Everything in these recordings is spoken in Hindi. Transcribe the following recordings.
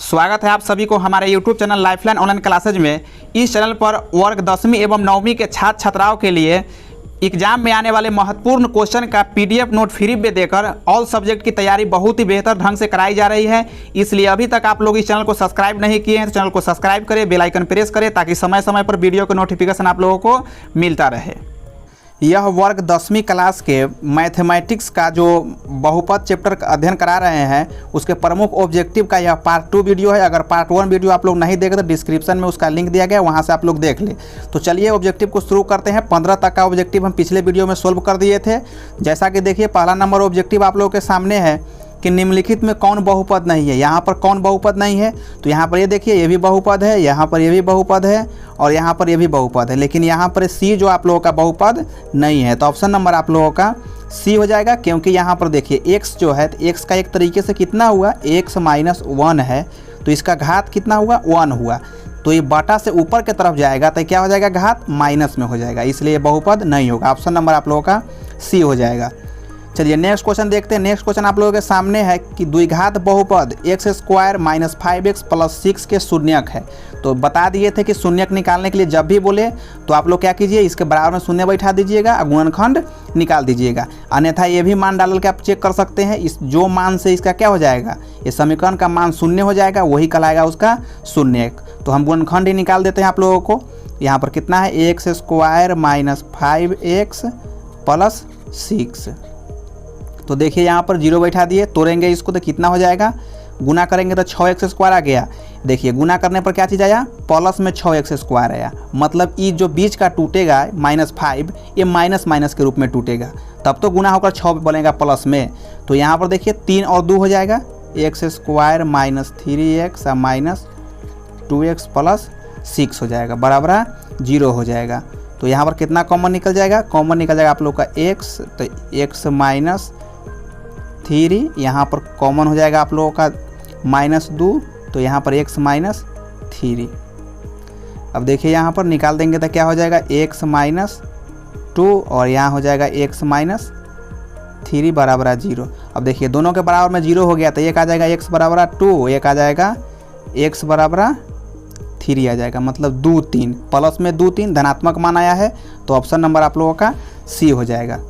स्वागत है आप सभी को हमारे YouTube channel lifeline online classes में। इस चैनल पर वर्ग 10वीं एवं 9वीं के छात्र छात्राओं के लिए एग्जाम में आने वाले महत्वपूर्ण क्वेश्चन का PDF नोट फ्री में देकर ऑल सब्जेक्ट की तैयारी बहुत ही बेहतर ढंग से कराई जा रही है। इसलिए अभी तक आप लोग इस चैनल को सब्सक्राइब नहीं किए हैं तो चैनल को सब्सक्राइब करें, बेल आइकन प्रेस करें ताकि समय समय पर वीडियो का नोटिफिकेशन आप लोगों को मिलता रहे। यह वर्ग 10वीं क्लास के मैथमेटिक्स का जो बहुपद चैप्टर का अध्ययन करा रहे हैं उसके प्रमुख ऑब्जेक्टिव का यह पार्ट 2 वीडियो है। अगर पार्ट 1 वीडियो आप लोग नहीं देखे तो डिस्क्रिप्शन में उसका लिंक दिया गया है, वहां से आप लोग देख ले। तो चलिए ऑब्जेक्टिव को शुरू करते हैं। 15 तक का ऑब्जेक्टिव हम पिछले वीडियो में सोल्व कर दिए थे। जैसा कि देखिए पहला नंबर ऑब्जेक्टिव आप लोगों के सामने है कि निम्नलिखित में कौन बहुपद नहीं है। यहाँ पर कौन बहुपद नहीं है तो यहाँ पर ये देखिए ये भी बहुपद है, यहाँ पर ये भी बहुपद है और यहाँ पर ये भी बहुपद है, लेकिन यहाँ पर सी जो आप लोगों का बहुपद नहीं है। तो ऑप्शन नंबर आप लोगों का सी हो जाएगा, क्योंकि यहाँ पर देखिए x जो है x का एक तरीके से कितना हुआ x माइनस 1 है, तो इसका घात कितना हुआ 1 हुआ, तो ये बटा से ऊपर की तरफ जाएगा तो क्या हो जाएगा घात माइनस में हो जाएगा, इसलिए बहुपद नहीं होगा। ऑप्शन नंबर आप लोगों का सी हो जाएगा। चलिए नेक्स्ट क्वेश्चन देखते हैं। नेक्स्ट क्वेश्चन आप लोगों के सामने है कि द्विघात बहुपद x square minus 5x plus 6 के शून्यक है। तो बता दिए थे कि शून्यक निकालने के लिए जब भी बोले तो आप लोग क्या कीजिए, इसके बराबर में शून्य बैठा दीजिएगा और गुणनखंड निकाल दीजिएगा। अन्यथा ये भी मान डाल के आप चेक कर सकते हैं, इस जो मान से इसका क्या हो जाएगा, ये समीकरण का मान शून्य हो जाएगा, वही कहलाएगा उसका शून्यक। तो हम गुणनखंड ही निकाल देते हैं आप लोगों को। यहाँ पर कितना है x square minus 5x plus 6। तो देखिए यहाँ पर 0 बैठा दिए, तोड़ेंगे इसको तो कितना हो जाएगा, गुना करेंगे तो 6x स्क्वायर आ गया। देखिए गुना करने पर क्या चीज़ आया, प्लस में 6x स्क्वायर आया, मतलब ये जो बीच का टूटेगा -5 ये माइनस माइनस के रूप में टूटेगा, तब तो गुना होकर 6 बनेगा प्लस में। तो यहाँ पर देखिए 3 और 2 हो जाएगा, x square minus 3x minus 2x plus 6 हो जाएगा, बराबर 0 हो जाएगा। तो यहाँ पर कितना कॉमन निकल जाएगा, कॉमन निकल जाएगा आप लोग का x, तो x माइनस 3 यहाँ पर कॉमन हो जाएगा आप लोगों का -2, तो यहाँ पर x माइनस 3। अब देखिए यहाँ पर निकाल देंगे तो क्या हो जाएगा x माइनस 2 और यहाँ हो जाएगा x माइनस 3 बराबर 0। अब देखिए दोनों के बराबर में 0 हो गया तो एक आ जाएगा x बराबर 2, एक आ जाएगा x बराबर 3 आ जाएगा, मतलब 2 3 प्लस में 2 3 धनात्मक मान आया है, तो ऑप्शन नंबर आप लोगों का सी हो जाएगा।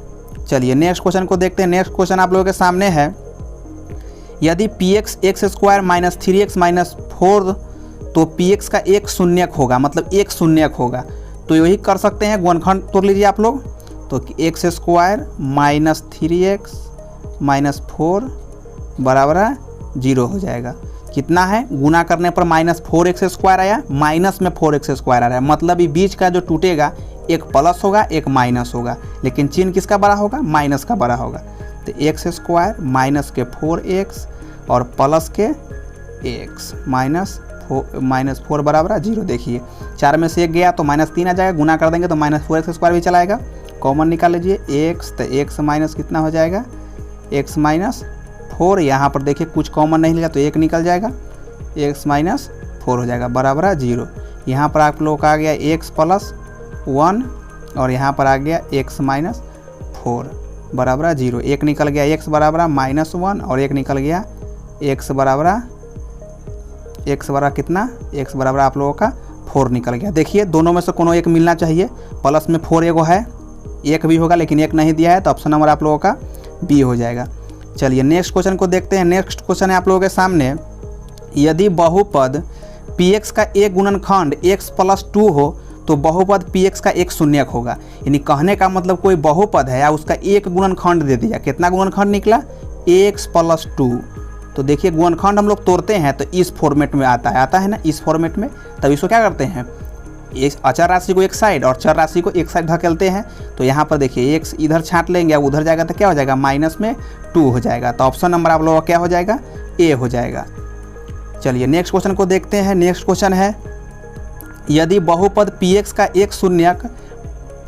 चलिए नेक्स्ट क्वेश्चन को देखते हैं। नेक्स्ट क्वेश्चन आप लोगों के सामने है, यदि px x square minus 3x minus 4 तो px का एक शून्यक होगा, मतलब एक शून्यक होगा। तो यही कर सकते हैं, गुणनखंड तोड़ लीजिए आप लोग। तो x square minus 3x minus 4 बराबर 0 हो जाएगा। कितना है, गुना करने पर माइनस 4x स्क्वायर आया, माइनस में 4x स्क्वायर आ रहा है, मतलब ये बीच का जो टूटेगा एक प्लस होगा एक माइनस होगा, लेकिन चिन्ह किसका बड़ा होगा, माइनस का बड़ा होगा। तो x स्क्वायर माइनस के 4x और प्लस के x माइनस 4 बराबर 0। देखिए 4 में से 1 गया तो -3 आ जाएगा, गुना कर देंगे तो -4x स्क्वायर भी चलाएगा। कॉमन निकाल लीजिए x, तो x माइनस कितना हो जाएगा, x माइनस 4। यहाँ पर देखिए कुछ कॉमन नहीं लिया तो 1 निकल जाएगा, x माइनस 4 हो जाएगा बराबर 0। यहाँ पर आप लोग का आ गया x प्लस 1 और यहाँ पर आ गया x माइनस 4 बराबर 0। एक निकल गया x बराबर -1 और एक निकल गया x बराबर कितना, x बराबर आप लोगों का 4 निकल गया। देखिए दोनों में से कोनो एक मिलना चाहिए, प्लस में 4 एगो है, एक भी होगा लेकिन एक नहीं दिया है, तो ऑप्शन नंबर आप लोगों का बी हो जाएगा। चलिए नेक्स्ट क्वेश्चन को देखते हैं। नेक्स्ट क्वेश्चन है आप लोगों के सामने, यदि बहुपद px का एक गुणनखंड x प्लस 2 हो तो बहुपद px का एक शून्यक होगा। यानी कहने का मतलब कोई बहुपद है या उसका एक गुणनखंड दे दिया, कितना गुणनखंड निकला x प्लस 2। तो देखिए गुणनखंड हम लोग तोड़ते हैं तो इस फॉर्मेट में आता है ना, इस फॉर्मेट में। तब इसको क्या करते हैं, इस अचर राशि को एक साइड और चर राशि को एक साइड धकेलते हैं। तो यहाँ पर देखिए x इधर छांट लेंगे, अब उधर जाएगा तो क्या हो जाएगा माइनस में 2 हो जाएगा। तो ऑप्शन नंबर आप लोगों का क्या हो जाएगा, ए हो जाएगा। चलिए नेक्स्ट क्वेश्चन को देखते हैं। नेक्स्ट क्वेश्चन है, यदि बहुपद px का एक शून्यक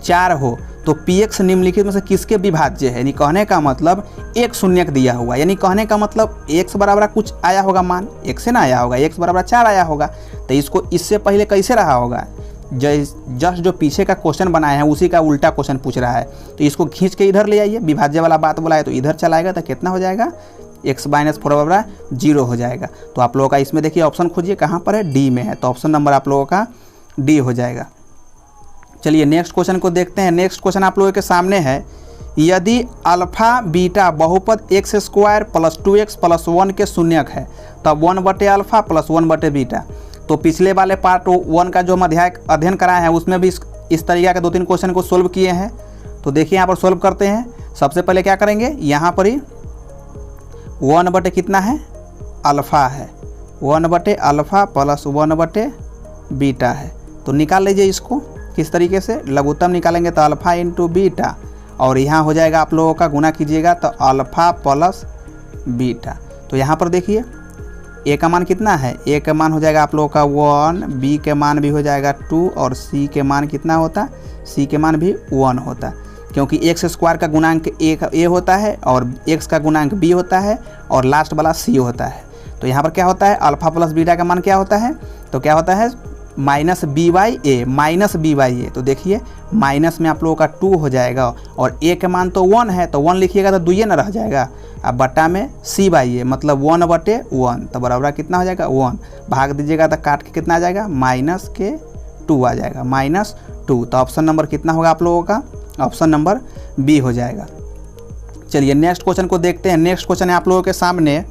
4 हो तो px निम्नलिखित में से किसके विभाज्य है। यानी कहने का मतलब एक शून्यक दिया हुआ, यानी कहने का मतलब x बराबर कुछ आया होगा मान, x से ना आया होगा, x बराबर 4 आया होगा। तो इसको इससे पहले कैसे रहा होगा, जस्ट जो पीछे का क्वेश्चन बनाया है उसी का उल्टा क्वेश्चन पूछ रहा है। तो इसको खींच के इधर ले आइए, विभाज्य वाला बात बोला है तो इधर चलाएगा तो कितना हो जाएगा x माइनस 4 बराबर 0 हो जाएगा। तो आप लोगों का इसमें देखिए ऑप्शन खोजिए कहाँ पर है, डी में है, तो ऑप्शन नंबर आप लोगों का डी हो जाएगा। चलिए नेक्स्ट क्वेश्चन को देखते हैं। नेक्स्ट क्वेश्चन आप लोगों के सामने है, यदि अल्फा बीटा बहुपद x square plus 2x plus 1 के शून्यक है तब 1/अल्फा प्लस 1/बीटा। तो पिछले वाले पार्ट 1 का जो हम अध्ययन कराए हैं उसमें भी इस तरीके के 2-3 क्वेश्चन को सोल्व किए हैं। तो देखिए यहाँ पर सोल्व करते हैं। सबसे पहले क्या करेंगे, यहाँ पर ही 1/, कितना है, अल्फ़ा है, 1/अल्फ़ा प्लस 1/बीटा है। तो निकाल लीजिए इसको किस तरीके से, लघुत्तम निकालेंगे तो अल्फ़ा इंटू बीटा, और यहाँ हो जाएगा आप लोगों का गुना कीजिएगा तो अल्फ़ा प्लस बीटा। तो यहाँ पर देखिए ए का मान कितना है, ए का मान हो जाएगा आप लोगों का 1, बी के मान भी हो जाएगा 2 और सी के मान कितना होता, सी के मान भी 1 होता, क्योंकि एक्स स्क्वायर का गुणांक ए होता है और एक्स का गुणांक बी होता है और लास्ट वाला सी होता है। तो यहाँ पर क्या होता है, अल्फ़ा प्लस बीटा का मान क्या होता है, तो क्या होता है minus b by a, minus b by a. तो देखिए माइनस में आप लोगों का 2 हो जाएगा और ए के मान तो 1 है तो 1 लिखिएगा तो 2 ही ना रह जाएगा। अब बटा में सी बाई ए मतलब 1/1, तो बराबर कितना हो जाएगा 1, भाग दीजिएगा तो काट के कितना आ जाएगा माइनस के 2 आ जाएगा, -2। तो ऑप्शन नंबर कितना होगा आप लोगों का, ऑप्शन नंबर बी हो जाएगा। चलिए नेक्स्ट क्वेश्चन को देखते हैं। नेक्स्ट क्वेश्चन है आप लोगों के सामने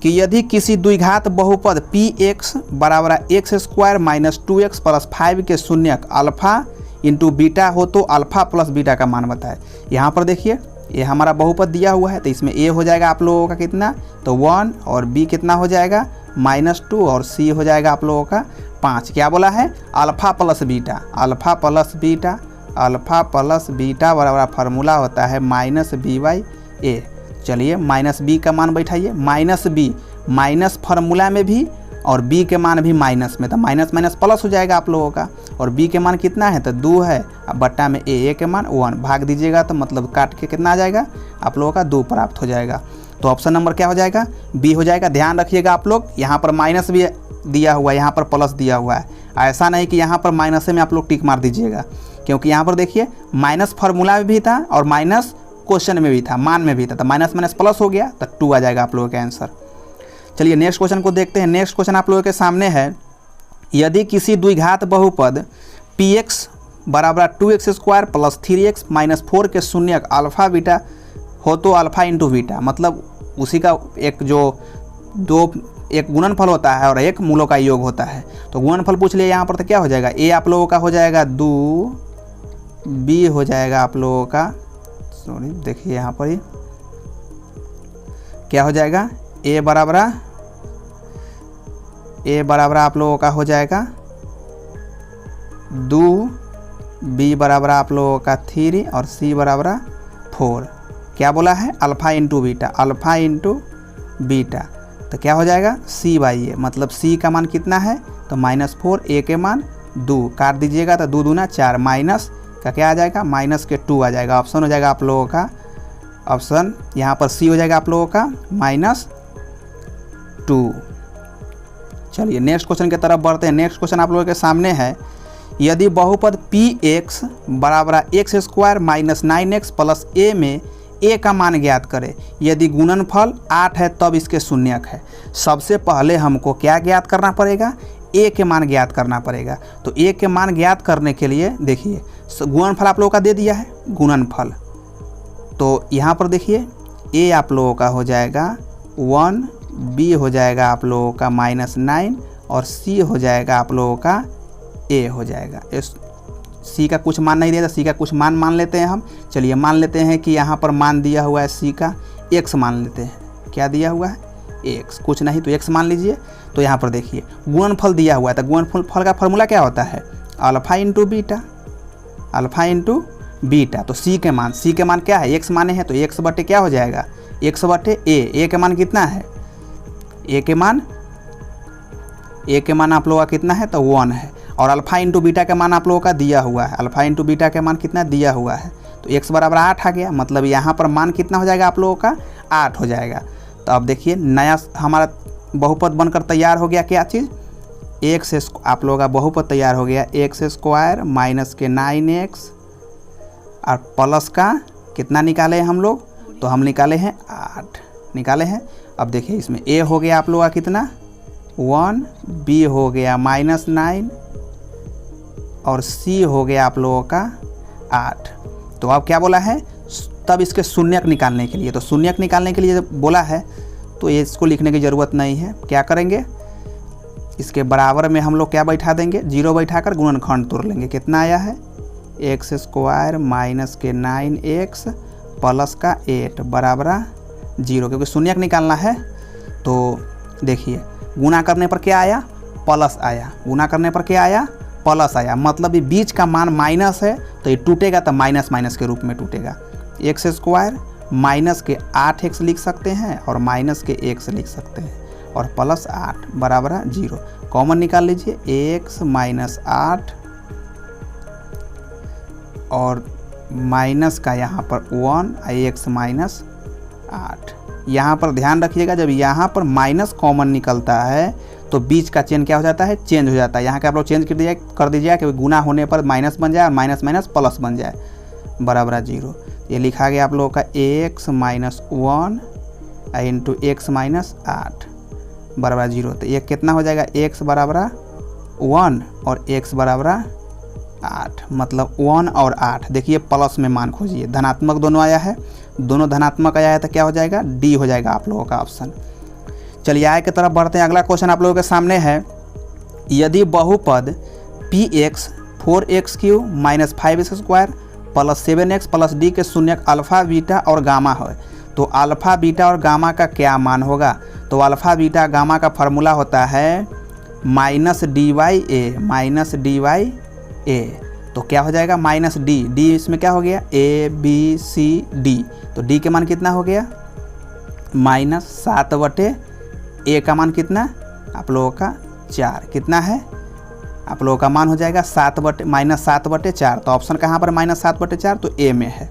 कि यदि किसी द्विघात बहुपद px बराबर x square minus 2x plus 5 के शून्यक अल्फ़ा इंटू बीटा हो तो अल्फ़ा प्लस बीटा का मान बताए। यहाँ पर देखिए ये हमारा बहुपद दिया हुआ है तो इसमें a हो जाएगा आप लोगों का कितना, तो 1 और b कितना हो जाएगा -2 और c हो जाएगा आप लोगों का 5। क्या बोला है, alpha plus beta, alpha plus beta, alpha plus beta बराबर फार्मूला होता है -b/a। चलिए -b का मान बैठाइए, -b माइनस फार्मूला में भी और b के मान भी माइनस में, तो माइनस माइनस प्लस हो जाएगा आप लोगों का, और b के मान कितना है तो 2 है, अब बट्टा में a के मान 1, भाग दीजिएगा तो मतलब काट के कितना आ जाएगा आप लोगों का 2 प्राप्त हो जाएगा। तो ऑप्शन नंबर क्या हो जाएगा, b हो जाएगा। ध्यान रखिएगा आप लोग, यहाँ पर माइनस भी दिया हुआ है, यहाँ पर प्लस दिया हुआ है, ऐसा नहीं कि यहाँ पर माइनस में आप लोग टिक मार दीजिएगा, क्योंकि यहाँ पर देखिए माइनस फार्मूला में भी था और माइनस क्वेश्चन में भी था, मान में भी था, तो माइनस माइनस प्लस हो गया तो 2 आ जाएगा आप लोगों का आंसर। चलिए नेक्स्ट क्वेश्चन को देखते हैं। नेक्स्ट क्वेश्चन आप लोगों के सामने है, यदि किसी द्विघात बहुपद px बराबर 2x square plus 3x minus 4 के शून्यक अल्फ़ा बीटा हो तो अल्फ़ा इंटू बीटा, मतलब उसी का एक जो एक गुणनफल होता है और एक मूलों का योग होता है। तो गुणनफल पूछ लिया यहाँ पर, तो क्या हो जाएगा, a आप लोगों का हो जाएगा 2, b हो जाएगा आप लोगों का, सॉरी देखिए यहाँ पर ही क्या हो जाएगा, a बराबर आप लोगों का हो जाएगा 2, b बराबर आप लोगों का 3 और c बराबर 4। क्या बोला है, alpha into beta, alpha into beta, तो क्या हो जाएगा c/a, मतलब c का मान कितना है तो -4, a के मान 2, काट दीजिएगा तो 2 दूना 4, माइनस का क्या आ जाएगा माइनस के 2 आ जाएगा। ऑप्शन हो जाएगा आप लोगों का, ऑप्शन यहाँ पर सी हो जाएगा आप लोगों का -2। चलिए नेक्स्ट क्वेश्चन की तरफ बढ़ते हैं। नेक्स्ट क्वेश्चन आप लोगों के सामने है, यदि बहुपद px बराबर x square minus 9x plus a में a का मान ज्ञात करें, यदि गुणनफल 8 है तब इसके शून्यक है। सबसे पहले हमको क्या ज्ञात करना पड़ेगा, a के मान ज्ञात करना पड़ेगा। तो a के मान ज्ञात करने के लिए देखिए गुणनफल आप लोगों का दे दिया है, गुणनफल, तो यहाँ पर देखिए a आप लोगों का हो जाएगा 1, b हो जाएगा आप लोगों का -9 और c हो जाएगा आप लोगों का a हो जाएगा। c का कुछ मान नहीं दिया था, c का कुछ मान लेते हैं हम। चलिए मान लेते हैं कि यहाँ पर मान दिया हुआ है c का x मान लेते हैं, क्या दिया हुआ है x, कुछ नहीं तो x मान लीजिए। तो यहाँ पर देखिए गुणनफल दिया हुआ है, तो गुणनफल का फॉर्मूला क्या होता है, alpha into beta, alpha into beta. तो c के मान क्या है, x माने हैं तो x बटे क्या हो जाएगा, x बटे a के मान कितना है, a के मान आप लोगों का कितना है तो 1 है, और अल्फ़ा इंटू बीटा का मान आप लोगों का दिया हुआ है, अल्फ़ा इंटू बीटा का मान कितना दिया हुआ है, तो x बराबर 8 आ गया, मतलब यहाँ पर मान कितना हो जाएगा आप लोगों का 8 हो जाएगा। तो अब देखिए नया हमारा बहुपद बनकर तैयार हो गया, क्या चीज़, x आप लोगों का बहुपद तैयार हो गया, एक्स स्क्वायर माइनस के 9x और प्लस का कितना निकाले हम लोग, तो हम निकाले हैं 8, निकाले हैं। अब देखिए इसमें a हो गया आप लोगों का कितना 1, b हो गया -9 और c हो गया आप लोगों का 8। तो अब क्या बोला है, तब इसके शून्यक निकालने के लिए, तो शून्यक निकालने के लिए जब बोला है तो ये इसको लिखने की ज़रूरत नहीं है। क्या करेंगे, इसके बराबर में हम लोग क्या बैठा देंगे, 0 बैठाकर गुणनखंड तोड़ लेंगे। कितना आया है x² माइनस के 9x प्लस का 8 बराबर 0, क्योंकि शून्यक निकालना है। तो देखिए गुणा करने पर क्या आया, प्लस आया। गुणा करने पर क्या आया, प्लस आया। मतलब ये बीच का मान माइनस है तो ये टूटेगा तो माइनस माइनस के रूप में टूटेगा। x² माइनस के 8x लिख सकते हैं और माइनस के x लिख सकते हैं और प्लस 8 बराबर 0। कॉमन निकाल लीजिए, x माइनस 8 और माइनस का यहाँ पर 1 x माइनस 8। यहाँ पर ध्यान रखिएगा, जब यहाँ पर माइनस कॉमन निकलता है तो बीच का चिन्ह क्या हो जाता है, चेंज हो जाता है। यहाँ के आप लोग चेंज कर दीजिए कि गुना होने पर माइनस बन जाए और माइनस माइनस प्लस बन जाए बराबर 0। ये लिखा गया आप लोगों का x minus 1 into x minus 8 बराबर 0। तो ये कितना हो जाएगा, x बराबर 1 और x बराबर 8, मतलब 1 और 8। देखिए प्लस में मान खोजिए, धनात्मक दोनों आया है, दोनों धनात्मक आया है तो क्या हो जाएगा, डी हो जाएगा आप लोगों का ऑप्शन। चलिए आगे की तरफ बढ़ते हैं। अगला क्वेश्चन आप लोगों के सामने है, यदि बहुपद px 4x³ minus 5x² plus 7x plus D के शून्यक अल्फ़ा बीटा और गामा है तो अल्फ़ा बीटा और गामा का क्या मान होगा। तो अल्फ़ा बीटा गामा का फार्मूला होता है -dy/a। तो क्या हो जाएगा, माइनस डी, डी इसमें क्या हो गया, a b c d। तो d के मान कितना हो गया, -7/a का मान कितना आप लोगों का 4, कितना है आप लोगों का मान हो जाएगा -7/4। तो ऑप्शन कहाँ पर -7/4, तो ए में है।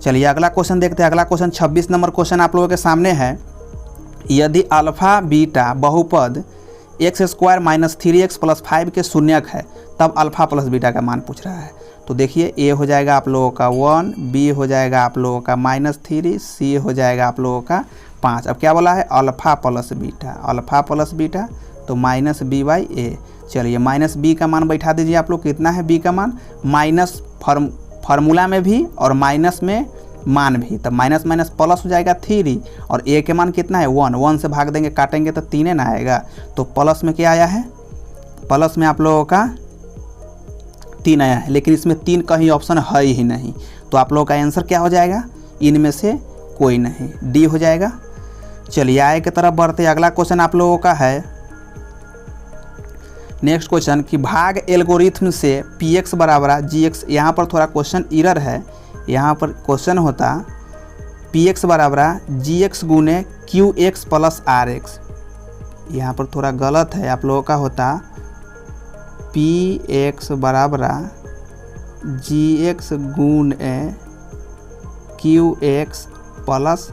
चलिए अगला क्वेश्चन देखते हैं। अगला क्वेश्चन 26 नंबर क्वेश्चन आप लोगों के सामने है, यदि अल्फ़ा बीटा बहुपद x² माइनस 3x प्लस 5 के शून्यक है तब अल्फ़ा प्लस बीटा का मान पूछ रहा है। तो देखिए a हो जाएगा आप लोगों का 1, b हो जाएगा आप लोगों का -3, c हो जाएगा आप लोगों का 5। अब क्या बोला है, अल्फ़ा प्लस बीटा तो -b/a। चलिए -b का मान बैठा दीजिए आप लोग, कितना है b का मान, माइनस फार्मूला में भी और माइनस में मान भी, तब माइनस माइनस प्लस हो जाएगा 3 और a के मान कितना है 1, 1 से भाग देंगे काटेंगे तो 3 ना आएगा। तो प्लस में क्या आया है, प्लस में आप लोगों का 3 आया है, लेकिन इसमें 3 कहीं ऑप्शन है ही नहीं। तो आप लोगों का आंसर क्या हो जाएगा, इनमें से कोई नहीं, डी हो जाएगा। चलिए आगे की तरफ बढ़ते। अगला क्वेश्चन आप लोगों का है, नेक्स्ट क्वेश्चन कि भाग एल्गोरिथम से px बराबर gx। यहाँ पर थोड़ा क्वेश्चन इरर है, यहाँ पर क्वेश्चन होता px बराबर gx गुने qx प्लस rx। यहाँ पर थोड़ा गलत है, आप लोगों का होता px बराबर gx गुने qx प्लस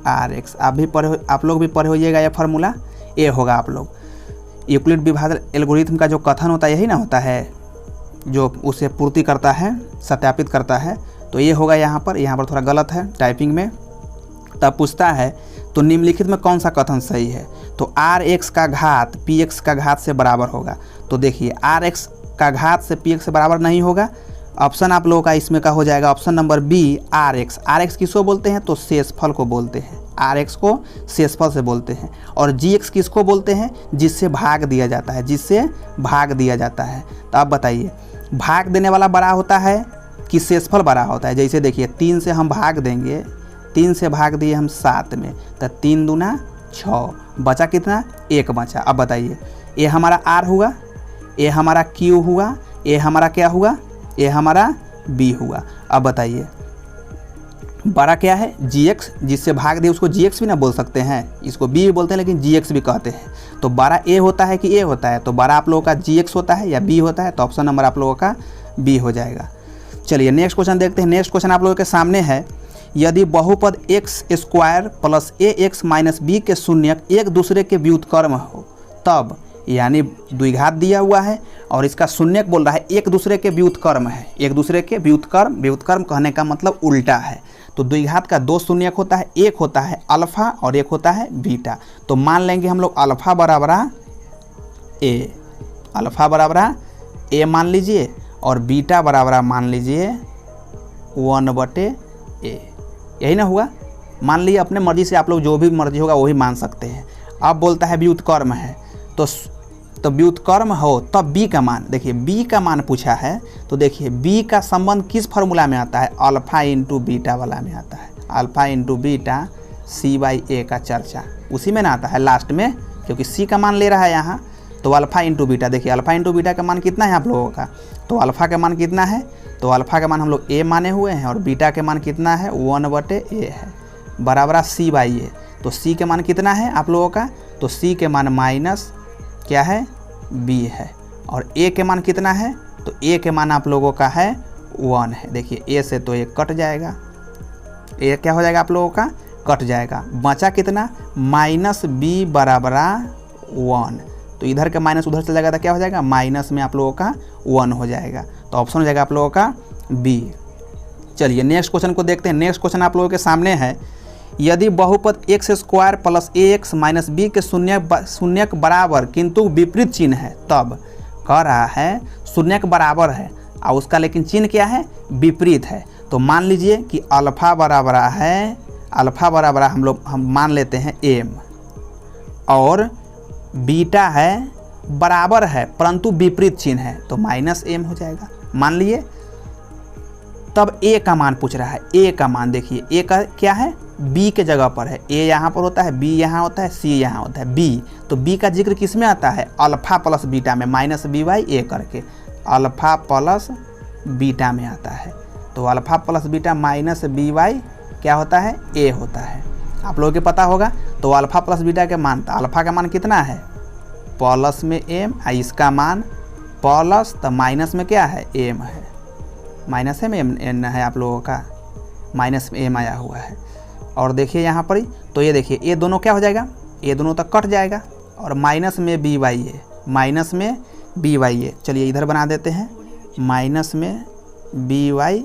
rx। आप लोग भी पढ़े होइएगा, ये फार्मूला ए होगा। आप लोग यूक्लिड विभाजन एल्गोरिथम का जो कथन होता है यही ना होता है, जो उसे पूर्ति करता है, सत्यापित करता है। तो ये होगा यहाँ पर थोड़ा गलत है टाइपिंग में। तब पूछता है तो निम्नलिखित में कौन सा कथन सही है। तो rx का घात px का घात से बराबर होगा। तो देखिए rx का घात से px से बराबर नहीं होगा। ऑप्शन आप लोगों का इसमें का हो जाएगा option number B rx। rx किसको बोलते हैं, तो शेषफल को बोलते हैं, rx को शेषफल से बोलते हैं। और gx किसको बोलते हैं, जिससे भाग दिया जाता है, जिससे भाग दिया जाता है। तो आप बताइए भाग देने वाला बड़ा होता है कि शेषफल बड़ा होता है। जैसे देखिए 3 से हम भाग देंगे, 3 से भाग दिए हम 7 में, तो 3 दूना 6, बचा कितना, 1 बचा। अब बताइए ये हमारा r हुआ, ये हमारा q हुआ, ये हमारा क्या हुआ, ये हमारा b हुआ। अब बताइए बड़ा क्या है, gx, जिससे भाग दिए उसको gx भी ना बोल सकते हैं, इसको b भी बोलते हैं लेकिन gx भी कहते हैं। तो बड़ा a होता है कि a होता है, तो बड़ा आप लोगों का gx होता है या b होता है। तो ऑप्शन नंबर आप लोगों का b हो जाएगा। चलिए नेक्स्ट क्वेश्चन देखते हैं। नेक्स्ट क्वेश्चन आप लोगों के सामने है, यदि बहुपद x² plus ax minus b के शून्यक एक दूसरे के व्युत्क्रम हो तब, यानी द्विघात दिया हुआ है और इसका शून्यक बोल रहा है एक दूसरे के व्युत्क्रम है, एक दूसरे के व्युत्क्रम, व्युत्क्रम कहने का मतलब उल्टा है। तो द्विघात का 2 शून्यक होता है, एक होता है अल्फ़ा और एक होता है बीटा। तो मान लेंगे हम लोग अल्फ़ा बराबर ए, अल्फ़ा बराबर ए मान लीजिए और बीटा बराबर मान लीजिए 1/a। यही ना हुआ। मान लीजिए अपने मर्जी से आप लोग जो भी मर्जी होगा वही मान सकते हैं। अब बोलता है व्युत्क्रम है, तो व्युत्क्रम हो तब b का मान, देखिए b का मान पूछा है तो देखिए b का संबंध किस फार्मूला में आता है, अल्फ़ा इंटू बीटा वाला में आता है। अल्फ़ा इंटू बीटा c/a का चर्चा उसी में ना आता है लास्ट में, क्योंकि c का मान ले रहा है यहाँ। तो अल्फ़ा इंटू बीटा, देखिए अल्फ़ा इंटू बीटा का मान कितना है आप लोगों का, तो अल्फ़ा का मान कितना है, तो अल्फ़ा का मान हम लोग a माने हुए हैं और बीटा के मान कितना है 1/a है, बराबर c/a। तो c के मान कितना है आप लोगों का, तो c के मान माइनस क्या है b है, और a के मान कितना है, तो a के मान आप लोगों का है 1 है। देखिए a से तो 1 कट जाएगा, a क्या हो जाएगा आप लोगों का, कट जाएगा। बचा कितना, माइनस b बराबर 1। तो इधर का माइनस उधर चला जाएगा तो क्या हो जाएगा, माइनस में आप लोगों का 1 हो जाएगा। तो ऑप्शन हो जाएगा आप लोगों का b। चलिए नेक्स्ट क्वेश्चन को देखते हैं। नेक्स्ट क्वेश्चन आप लोगों के सामने है, यदि बहुपद x² plus ax minus b के शून्यक बराबर किंतु विपरीत चिन्ह है, तब कह रहा है शून्यक बराबर है और उसका लेकिन चिन्ह क्या है, विपरीत है। तो मान लीजिए कि अल्फ़ा बराबर है, अल्फ़ा बराबर हम मान लेते हैं m, और बीटा है बराबर है परंतु विपरीत चिन्ह है, तो माइनस m हो जाएगा मान लिए। तब a का मान पूछ रहा है, a का मान देखिए a का क्या है, b के जगह पर है, a यहाँ पर होता है, b यहाँ होता है, c यहाँ होता है, b। तो b का जिक्र किस में आता है, अल्फ़ा प्लस बीटा में, माइनस b/a करके अल्फ़ा प्लस बीटा में आता है। तो alpha plus beta minus b/ क्या होता है, a होता है, आप लोगों को पता होगा। तो अल्फ़ा प्लस बीटा के मान, तो अल्फ़ा का मान कितना है प्लस में m, इसका मान प्लस, तो माइनस में क्या है m है, माइनस में n है आप लोगों का, माइनस में m आया हुआ है। और देखिए यहाँ पर, तो ये देखिए ये दोनों क्या हो जाएगा, ये दोनों तक कट जाएगा, और माइनस में b/a, माइनस में b/a। चलिए इधर बना देते हैं, माइनस में b/a।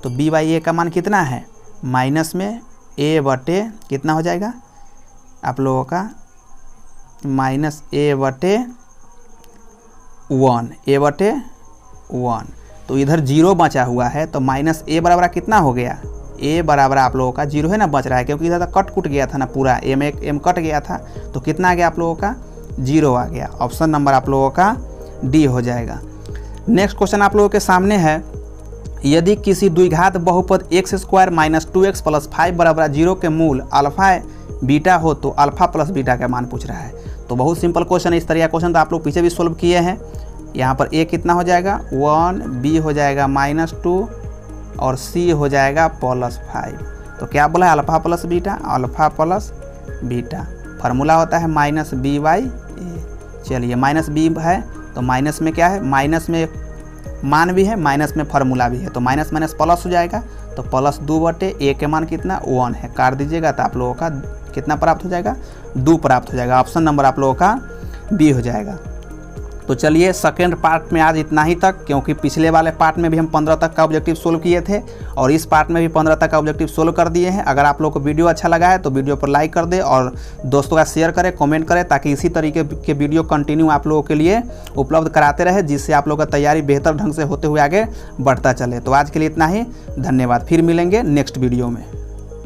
तो b/a का मान कितना है, माइनस में a/, कितना हो जाएगा आप लोगों का, माइनस a/1, a/1। तो इधर 0 बचा हुआ है, तो माइनस a बराबर कितना हो गया, a बराबर आप लोगों का 0 है ना, बच रहा है क्योंकि इधर तक कट गया था ना पूरा, m कट गया था, तो कितना आ गया आप लोगों का 0 आ गया। ऑप्शन नंबर आप लोगों का डी हो जाएगा। नेक्स्ट क्वेश्चन आप लोगों के सामने है, यदि किसी द्विघात बहुपद x² माइनस 2x प्लस 5 बराबर 0 के मूल अल्फ़ा बीटा हो तो अल्फ़ा प्लस बीटा का मान पूछ रहा है। तो बहुत सिंपल क्वेश्चन है, इस तरह का क्वेश्चन तो आप लोग पीछे भी सोल्व किए हैं। यहाँ पर a कितना हो जाएगा 1, b हो जाएगा -2 और c हो जाएगा +5। तो क्या बोला है, alpha plus beta, alpha plus beta formula होता है -b/a। चलिए माइनस b है तो माइनस में क्या है, माइनस में मान भी है, माइनस में फार्मूला भी है, तो माइनस माइनस प्लस हो जाएगा, तो +2/a के मान कितना 1 है, काट दीजिएगा तो आप लोगों का कितना प्राप्त हो जाएगा 2 प्राप्त हो जाएगा। ऑप्शन नंबर आप लोगों का बी हो जाएगा। तो चलिए सेकेंड पार्ट में आज इतना ही तक, क्योंकि पिछले वाले पार्ट में भी हम 15 तक का ऑब्जेक्टिव सोल्व किए थे और इस पार्ट में भी 15 तक का ऑब्जेक्टिव सोल्व कर दिए हैं। अगर आप लोग को वीडियो अच्छा लगा है तो वीडियो पर लाइक कर दे और दोस्तों का शेयर करें, कमेंट करें, ताकि इसी तरीके के वीडियो कंटिन्यू आप लोगों के लिए उपलब्ध कराते रहे, जिससे आप लोग का तैयारी बेहतर ढंग से होते हुए आगे बढ़ता चले। तो आज के लिए इतना ही, धन्यवाद। फिर मिलेंगे नेक्स्ट वीडियो में।